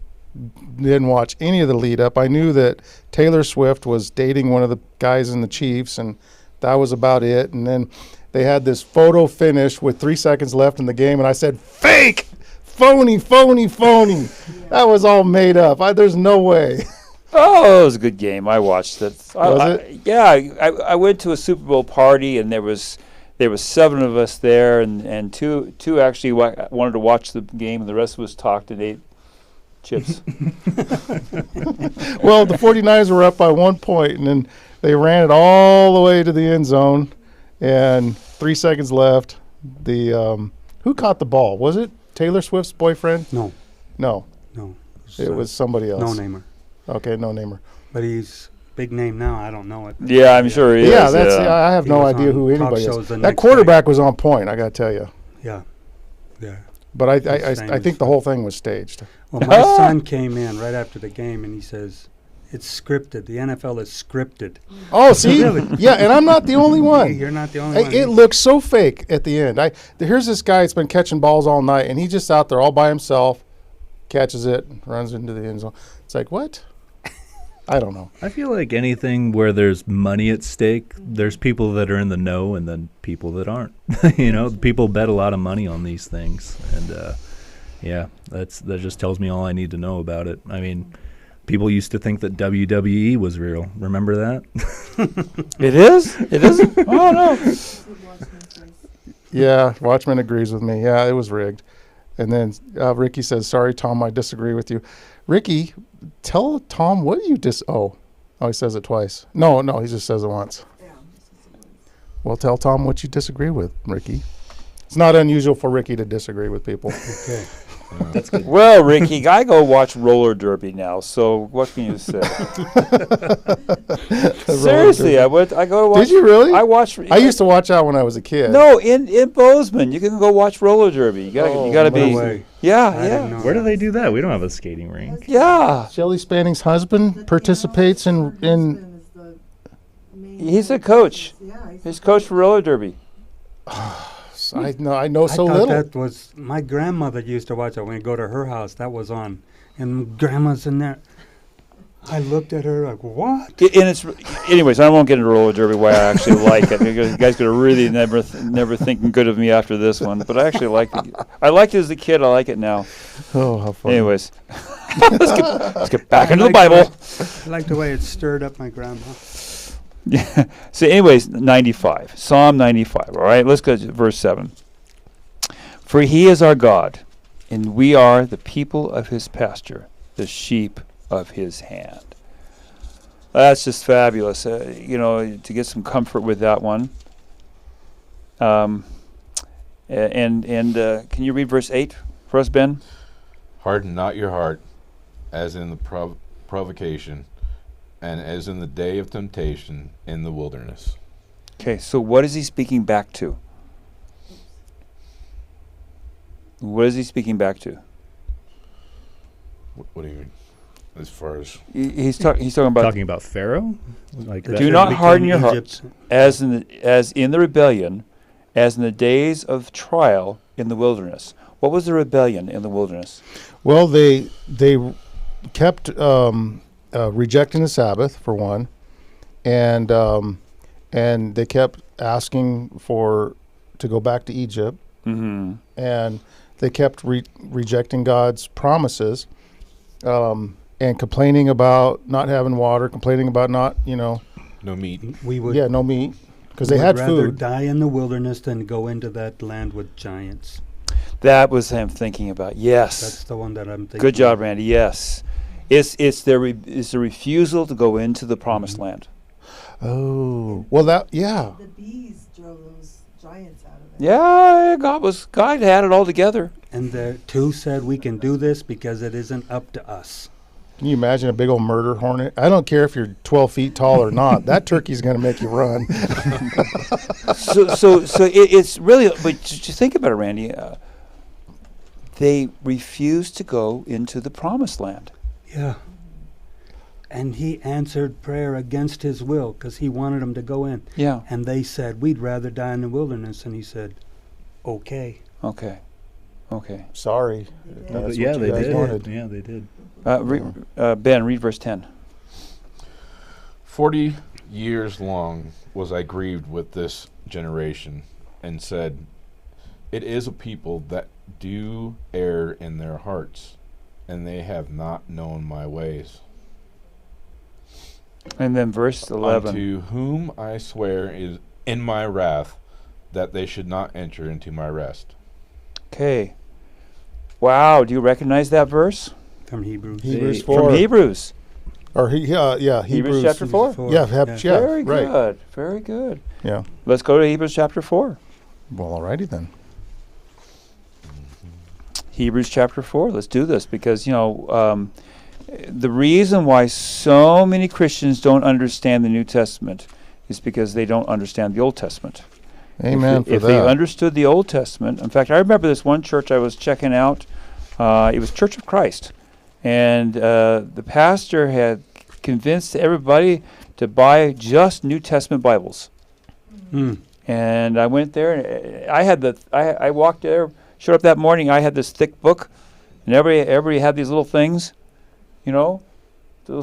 didn't watch any of the lead up. I knew that Taylor Swift was dating one of the guys in the Chiefs, and that was about it. And then they had this photo finish with 3 seconds left in the game, and I said, fake! Phony, phony, phony. That was all made up. There's no way. Oh, it was a good game. I watched it. Was it? Yeah, I went to a Super Bowl party, and there was 7 of us there, and two actually wanted to watch the game, and the rest of us talked and ate chips. Well, the 49ers were up by 1 point, and then they ran it all the way to the end zone, and 3 seconds left. The who caught the ball? Was it Taylor Swift's boyfriend? No, No, no. it was somebody no else. namer. Okay, no namer. But he's big name now. I don't know it. Yeah, I'm sure he Yeah, is. that's. yeah. I have He no was idea on who talk anybody shows is. the That next quarterback was on point. I got to tell you. Yeah, yeah. But I famous think the for- whole thing was staged. Well, my son came in right after the game and he says, "It's scripted. The NFL is scripted." Oh, see, Really? yeah, and I'm not the only one. You're not the only one. It looks so fake at the end. Here's this guy that's been catching balls all night, and he's just out there all by himself, catches it, runs into the end zone. It's like, what? I don't know. I feel like anything where there's money at stake, there's people that are in the know and then people that aren't. People bet a lot of money on these things, and yeah, that just tells me all I need to know about it. I mean, people used to think that WWE was real. Remember that? It is? It isn't? Oh, no. Yeah, Watchman agrees with me. Yeah, it was rigged. And then Ricky says, "Sorry, Tom, I disagree with you." Ricky, tell Tom what you Oh, he says it twice. No, he just says it once. Well, tell Tom what you disagree with, Ricky. It's not unusual for Ricky to disagree with people. Okay. That's good. Well, Ricky, I go watch roller derby now, so what can you say? Seriously, I go to watch. Did you really? I watch. I used to watch that when I was a kid. No, in Bozeman, you can go watch roller derby. You gotta no be. way. Yeah, I didn't yeah, know Where do that. they do that? We don't have a skating rink. yeah. Shelley Spanning's husband participates in. He's a coach. Yeah, He's coach for roller derby. I know I so thought little. that was my grandmother used to watch it when we go to her house. That was on, and grandma's in there. I looked at her like, "What?" And it's, anyways, I won't get into roller derby. Why I actually like it. You guys gonna really never thinking good of me after this one. But I actually liked it. I liked it as a kid. I like it now. Oh, how funny. Anyways, let's get back I into the like Bible. I like the way it stirred up my grandma. Yeah. So, anyways, 95, Psalm 95. All right, let's go to verse 7. For he is our God, and we are the people of his pasture, the sheep of his hand. That's just fabulous. To get some comfort with that one. And can you read verse 8 for us, Ben? Harden not your heart, as in the provocation, and as in the day of temptation in the wilderness. Okay, so what is he speaking back to? What is he speaking back to? What do you mean? As far as He's talking about Talking about Pharaoh? Like That Do that? not became harden your heart. Egypt. as in the rebellion, as in the days of trial in the wilderness. What was the rebellion in the wilderness? Well, they kept rejecting the Sabbath for one, and they kept asking to go back to Egypt, Mm-hmm. and they kept rejecting God's promises, and complaining about not having water, complaining about not, no meat. We would, no meat, because they would had rather food. die in the wilderness than go into that land with giants. That was him thinking about. Yes. That's the one that I'm thinking. Good job, of. Randy. Yes. It's the refusal to go into the promised land. Oh, well, yeah. The bees drove those giants out of it. Yeah, God had it all together. And the two said, "We can do this because it isn't up to us." Can you imagine a big old murder hornet? I don't care if you're 12 feet tall or not. That turkey's going to make you run. So it's really, but just think about it, Randy. They refused to go into the promised land. Yeah. And he answered prayer against his will because he wanted them to go in. Yeah. And they said, "We'd rather die in the wilderness." And he said, "Okay." Okay. Sorry. Yeah, That's Yeah, what they you guys did. wanted. Yeah, they did. Ben, read verse 10. 40 years long was I grieved with this generation, and said, it is a people that do err in their hearts, and they have not known my ways. And then verse 11. Unto whom I swear is in my wrath that they should not enter into my rest. Okay. Wow, do you recognize that verse? From Hebrews. Hebrews From 4. Hebrews. Or Hebrews chapter 4? Yeah, Very right. good. Very good. Yeah. Let's go to Hebrews chapter 4. Well, alrighty then. Hebrews chapter 4. Let's do this because, the reason why so many Christians don't understand the New Testament is because they don't understand the Old Testament. Amen If they understood the Old Testament, in fact, I remember this one church I was checking out. It was Church of Christ. And the pastor had convinced everybody to buy just New Testament Bibles. Mm. And I went there, and I walked there, showed up that morning. I had this thick book, and everybody had these little things, little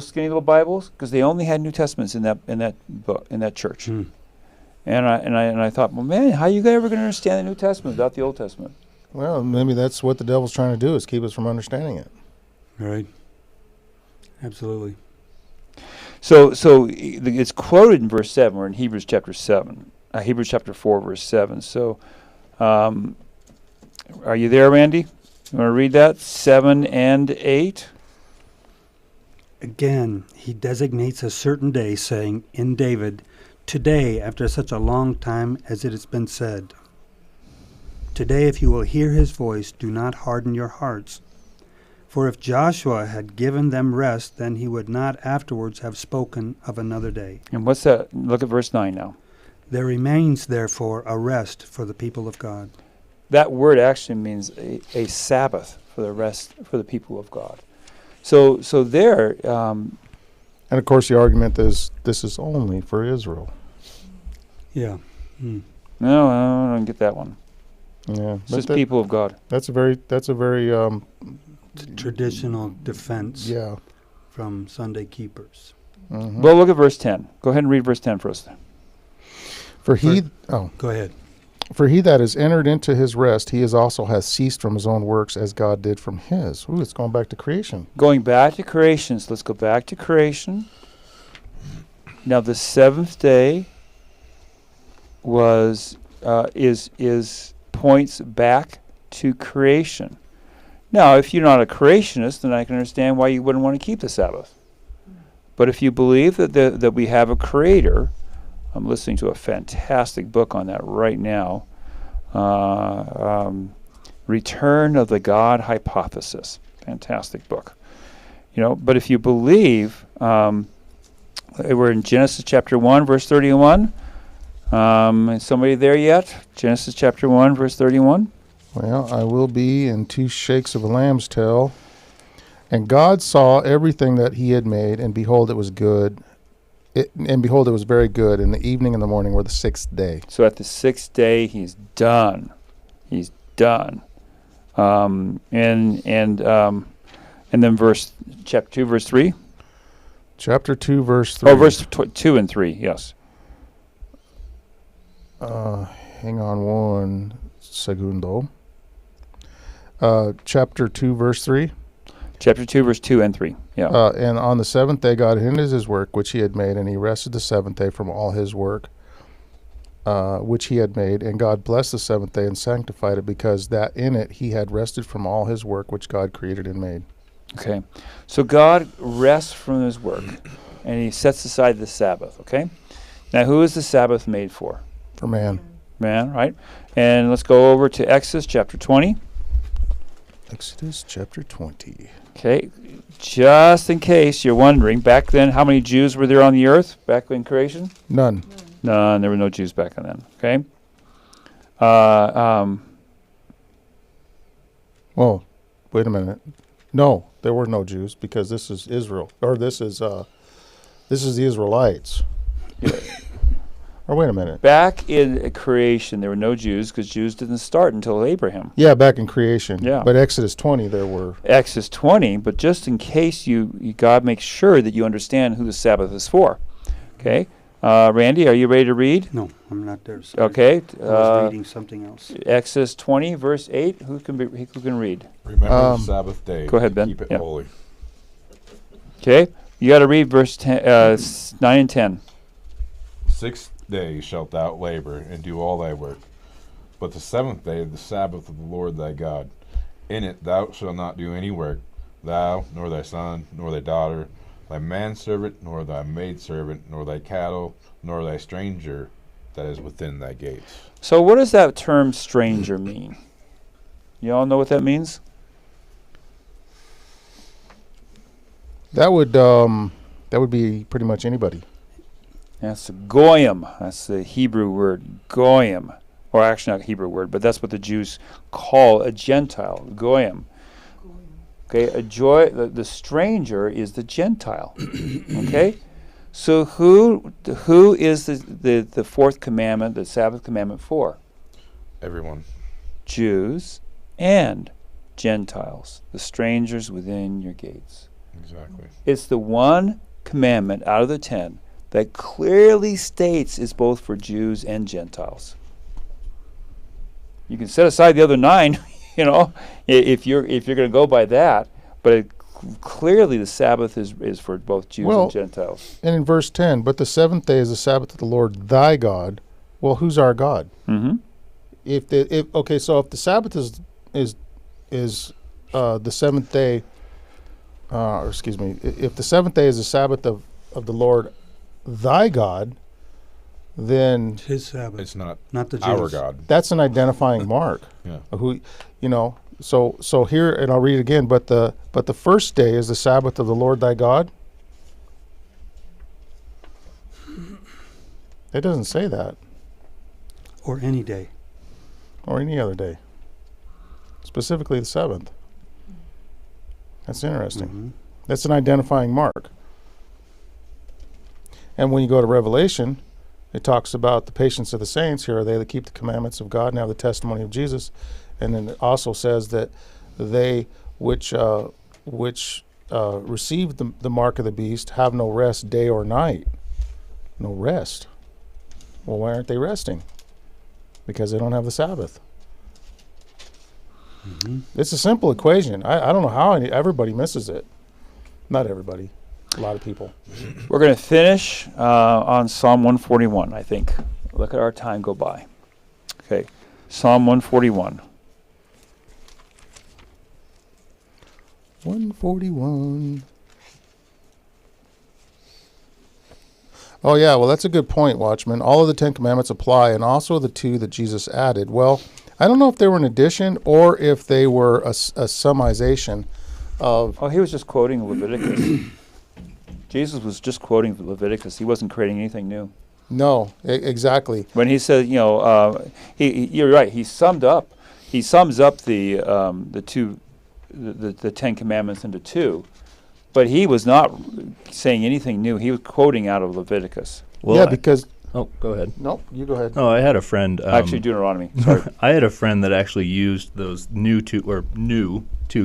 skinny little Bibles, because they only had New Testaments in that book in that church. Mm. And I thought, well, man, how are you ever going to understand the New Testament without the Old Testament? Well, maybe that's what the devil's trying to do, is keep us from understanding it. Right. Absolutely. So it's quoted in verse 7. We're in Hebrews chapter 7. Hebrews chapter 4, verse 7. So are you there, Randy? You want to read that? 7 and 8? Again, he designates a certain day, saying, in David, today, after such a long time as it has been said. Today, if you will hear his voice, do not harden your hearts. For if Joshua had given them rest, then he would not afterwards have spoken of another day. And what's that? Look at verse 9 now. There remains, therefore, a rest for the people of God. That word actually means a Sabbath for the rest, for the people of God. So there... And of course, the argument is this is only for Israel. Yeah. Mm. No, I don't get that one. Yeah, It's just people of God. That's a very Traditional defense yeah. from Sunday keepers. Mhm. Well, look at verse 10. Go ahead and read verse 10 for us. For he Go ahead. for he that is entered into his rest, he is also has ceased from his own works as God did from his. Ooh, it's going back to creation. Going back to creation. So let's go back to creation. Now the seventh day is points back to creation. Now, if you're not a creationist, then I can understand why you wouldn't want to keep the Sabbath. But if you believe that we have a creator, I'm listening to a fantastic book on that right now, Return of the God Hypothesis. Fantastic book. But if you believe, we're in Genesis chapter 1, verse 31. Is somebody there yet? Genesis chapter 1, verse 31. Well, I will be in 2 shakes of a lamb's tail. And God saw everything that he had made, and behold, it was good. And behold, it was very good. And the evening and the morning were the 6th day. So at the 6th day, he's done. He's done. And then chapter 2, verse 3. Chapter 2, verse 3. Oh, verse 2 and 3, yes. Hang on one segundo. Chapter 2, verse 3. Chapter 2, verse 2 and 3, yeah. And on the 7th day God ended his work which he had made, and he rested the 7th day from all his work which he had made. And God blessed the 7th day and sanctified it, because that in it he had rested from all his work which God created and made. Okay. So God rests from his work, and he sets aside the Sabbath, okay? Now, who is the Sabbath made for? For man. Man, right? And let's go over to Exodus chapter 20. Exodus chapter 20. Okay. Just in case you're wondering, back then, how many Jews were there on the earth back in creation? None. None. There were no Jews back then, okay? Well, wait a minute. No, there were no Jews, because this is Israel, or this is the Israelites. Or wait a minute. Back in creation, there were no Jews, because Jews didn't start until Abraham. Yeah, back in creation. Yeah. But Exodus 20, there were. Exodus 20, but just in case God makes sure that you understand who the Sabbath is for. Okay? Randy, are you ready to read? No, I'm not there. Sorry. Okay. I was reading something else. Exodus 20, verse 8. Who can read? Remember the Sabbath day. Go ahead, to Ben. Keep it Yeah. holy. Okay. You got to read verse 9 and 10. 6 days shalt thou labor and do all thy work. But the 7th day is the Sabbath of the Lord thy God. In it thou shalt not do any work, thou, nor thy son, nor thy daughter, thy manservant, nor thy maidservant, nor thy cattle, nor thy stranger that is within thy gates. So what does that term stranger mean? You all know what that means? That would be pretty much anybody. That's goyim. That's the Hebrew word goyim. Or actually not a Hebrew word, but that's what the Jews call a Gentile, goyim. Okay, the stranger is the Gentile. Okay? So who is the fourth commandment, the Sabbath commandment for? Everyone. Jews and Gentiles, the strangers within your gates. Exactly. It's the one commandment out of the 10 that clearly states it's both for Jews and Gentiles. You can set aside the other 9, if you're going to go by that, but clearly the Sabbath is for both Jews and Gentiles. And in verse 10, but the seventh day is the Sabbath of the Lord thy God. Well, who's our God? Mm-hmm. So if the Sabbath is the seventh day, if the seventh day is the Sabbath of the Lord thy God, then His Sabbath. It's not Not the Jews. our God. that's an identifying mark. Yeah. Who, so here, and I'll read it again. But the first day is the Sabbath of the Lord thy God. It doesn't say that, Or any day. or any other day. Specifically the seventh. That's interesting. Mm-hmm. That's an identifying mark. And when you go to Revelation, it talks about the patience of the saints. Here are they that keep the commandments of God and have the testimony of Jesus. And then it also says that they which receive the mark of the beast have no rest day or night. No rest. Well, why aren't they resting? Because they don't have the Sabbath. Mm-hmm. It's a simple equation. I don't know how everybody misses it. Not everybody. A lot of people. We're going to finish on Psalm 141, I think. Look at our time go by. Okay, Psalm 141. 141. Oh, yeah, well, that's a good point, Watchman. All of the 10 commandments apply, and also the 2 that Jesus added. Well, I don't know if they were an addition or if they were a summization of... Oh, he was just quoting Leviticus. Jesus was just quoting Leviticus. He wasn't creating anything new. No, exactly. When he said, you're right. He sums up the 10 Commandments into 2, but he was not saying anything new. He was quoting out of Leviticus. Well, yeah, because... Oh, go ahead. No, you go ahead. Oh, I had a friend. Actually, Deuteronomy. Sorry. I had a friend that actually used those new 2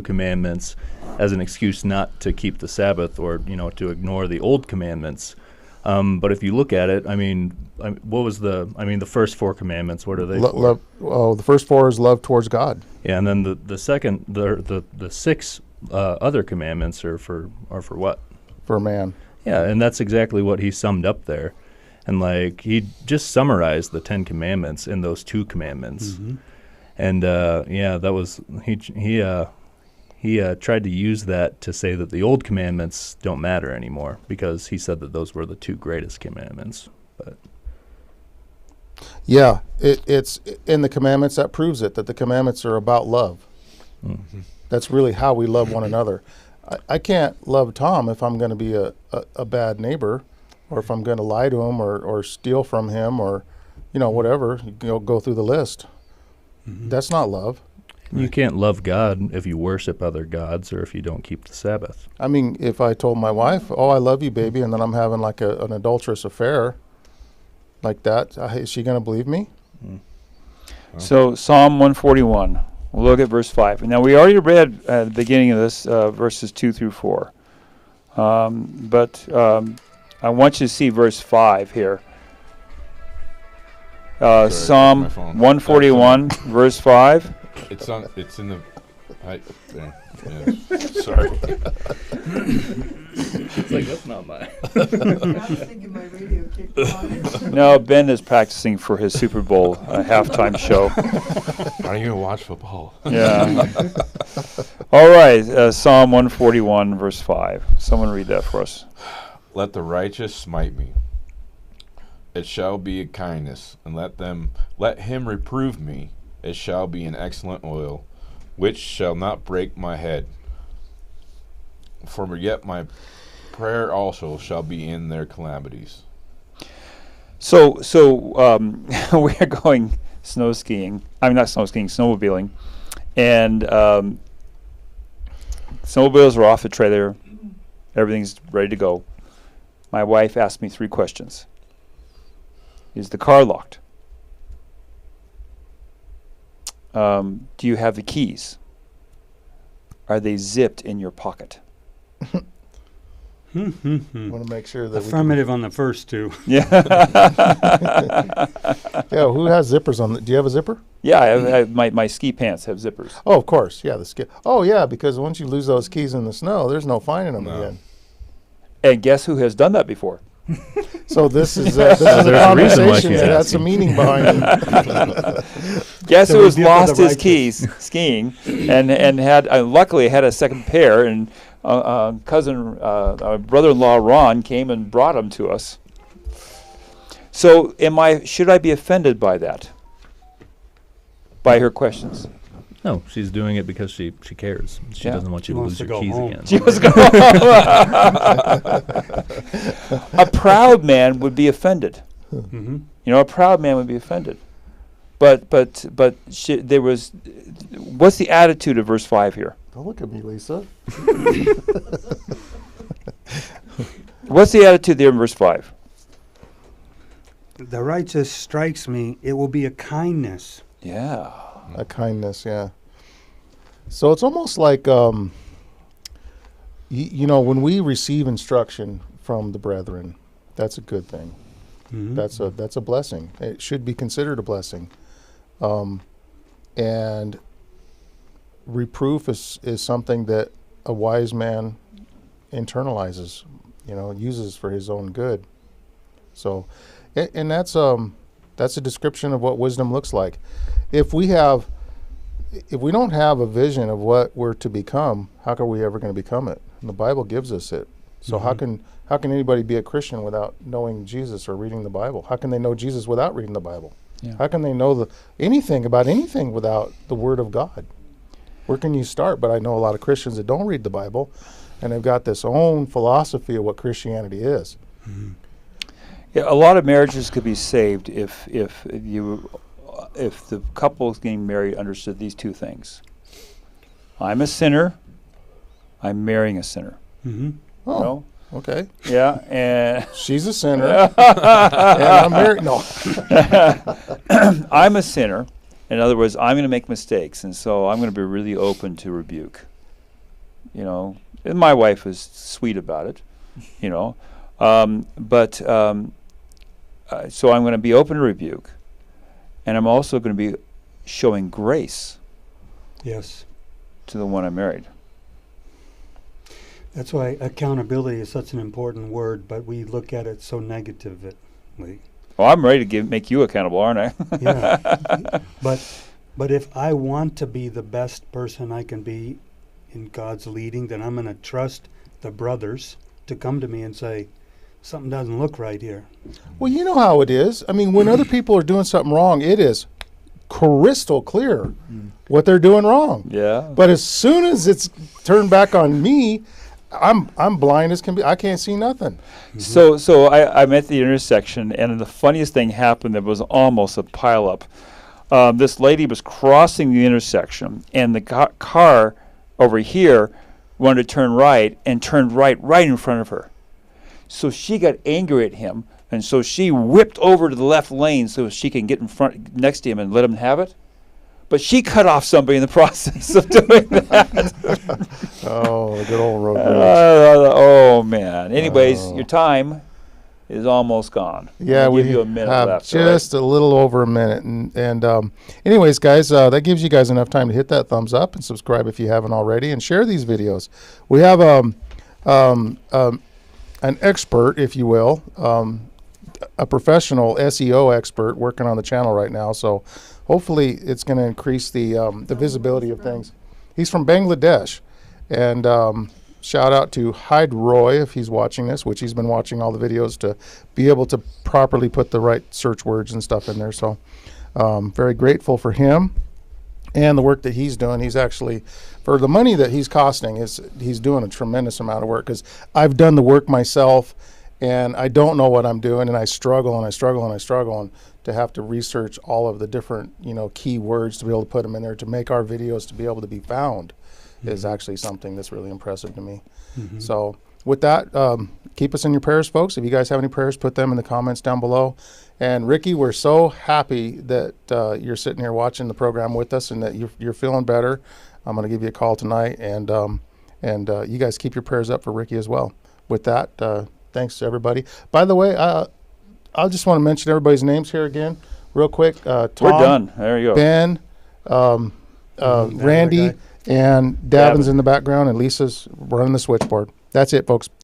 commandments as an excuse not to keep the Sabbath or to ignore the old commandments. But if you look at it, what was the first 4 commandments? What are they? The first 4 is love towards God. Yeah, and then the 6 other commandments are for what? For a man. Yeah, and that's exactly what he summed up there. And he just summarized the 10 commandments in those 2 commandments. Mm-hmm. And that was he tried to use that to say that the old commandments don't matter anymore because he said that those were the 2 greatest commandments. But yeah, it's in the commandments that proves it, that the commandments are about love. Mm-hmm. That's really how we love one another. I can't love Tom if I'm going to be a bad neighbor, or if I'm going to lie to him or steal from him or, whatever. Go through the list. Mm-hmm. That's not love. you can't love God if you worship other gods or if you don't keep the Sabbath. I mean, if I told my wife, "Oh, I love you, baby," and then I'm having like an adulterous affair like that, is she going to believe me? So Psalm 141. We'll look at verse 5. Now we already read at the beginning of this verses 2 through 4. But I want you to see verse 5 here. Sorry, Psalm my phone. 141, verse 5. It's in the. There. Yeah. Sorry. It's like, that's not mine. I was thinking my radio kicked on. No, Ben is practicing for his Super Bowl halftime show. Are you gonna watch football? Yeah. All right, Psalm 141, verse 5. Someone read that for us. Let the righteous smite me. It shall be a kindness, and let him reprove me. It shall be an excellent oil, which shall not break my head. For yet my prayer also shall be in their calamities. So we are going snow skiing. I'm not snow skiing, snowmobiling, and snowmobiles are off the trailer. Everything's ready to go. My wife asked me 3 questions. Is the car locked? Do you have the keys? Are they zipped in your pocket? Want to make sure that Affirmative on the first 2. Yeah. Yeah, who has zippers on? Do you have a zipper? Yeah, I have my ski pants have zippers. Oh, of course. Yeah, the skip. Oh, yeah, because once you lose those keys in the snow, there's no finding them No. again. And guess who has done that before? So this is a There's a reason why conversation she's that has asking. some meaning behind it. Guess The who has rebuke of lost the his righteous. keys skiing and had luckily had a second pair, and brother-in-law Ron came and brought them to us. So should I be offended by that? By her questions? No, she's doing it because she cares. She Yeah. doesn't want She you to wants lose to your go keys home. again. She was going. A proud man would be offended. Mm-hmm. You know, a proud man would be offended. But there was. What's the attitude of verse 5 here? Don't look at me, Lisa. What's the attitude there in verse 5? The righteous strikes me, it will be a kindness. Yeah. A kindness, yeah. So it's almost like, you know, when we receive instruction from the brethren, that's a good thing. Mhm. That's a blessing. It should be considered a blessing. And reproof is something that a wise man internalizes, you know, uses for his own good. So, and that's a description of what wisdom looks like. If we don't have a vision of what we're to become, how are we ever going to become it? And the Bible gives us it. So how can anybody be a Christian without knowing Jesus or reading the Bible? How can they know Jesus without reading the Bible? Yeah. How can they know anything about anything without the Word of God? Where can you start? But I know a lot of Christians that don't read the Bible, and they've got this own philosophy of what Christianity is. Yeah, a lot of marriages could be saved if the couple getting married understood these 2 things. I'm a sinner. I'm marrying a sinner. Mm-hmm. Oh, You know? okay. Yeah, and She's a sinner, and I'm married. No. I'm a sinner. In other words, I'm going to make mistakes, and so I'm going to be really open to rebuke. You know, and my wife is sweet about it. You know, so I'm going to be open to rebuke, and I'm also going to be showing grace Yes. to the one I married. That's why accountability is such an important word, but we look at it so negatively. Well, I'm ready to make you accountable, aren't I? Yeah. But if I want to be the best person I can be in God's leading, then I'm going to trust the brothers to come to me and say, something doesn't look right here. Well, you know how it is. I mean, when other people are doing something wrong, it is crystal clear what they're doing wrong. Yeah. But as soon as it's turned back on me, I'm blind as can be. I can't see nothing. So I'm at the intersection, and the funniest thing happened. There was almost a pileup. This lady was crossing the intersection, and the car over here wanted to turn right, and turned right in front of her. So she got angry at him, and so she whipped over to the left lane so she can get in front next to him and let him have it. But she cut off somebody in the process of doing that. Oh, the good old road rage. Oh man. Anyways, Oh. your time is almost gone. Yeah, I'll we give you a minute have left. just a little over a minute. And anyways, guys, that gives you guys enough time to hit that thumbs up and subscribe if you haven't already, and share these videos. We have an expert, if you will, a professional SEO expert working on the channel right now. So hopefully it's going to increase the visibility of things. He's from Bangladesh. And shout out to Hyde Roy if he's watching this, which he's been watching all the videos to be able to properly put the right search words and stuff in there. So very grateful for him and the work that he's doing. He's actually, for the money that he's costing, he's doing a tremendous amount of work, because I've done the work myself and I don't know what I'm doing, and I struggle and I struggle and I struggle, and to have to research all of the different, key words to be able to put them in there to make our videos to be able to be found is actually something that's really impressive to me. So with that, keep us in your prayers, folks. If you guys have any prayers, put them in the comments down below. And Ricky, we're so happy that you're sitting here watching the program with us and that you're feeling better. I'm going to give you a call tonight, and you guys keep your prayers up for Ricky as well. With that, thanks to everybody. By the way, I just want to mention everybody's names here again real quick. Tom, We're done. There you go. Ben, Randy, guy. and Davin's in the background, and Lisa's running the switchboard. That's it, folks.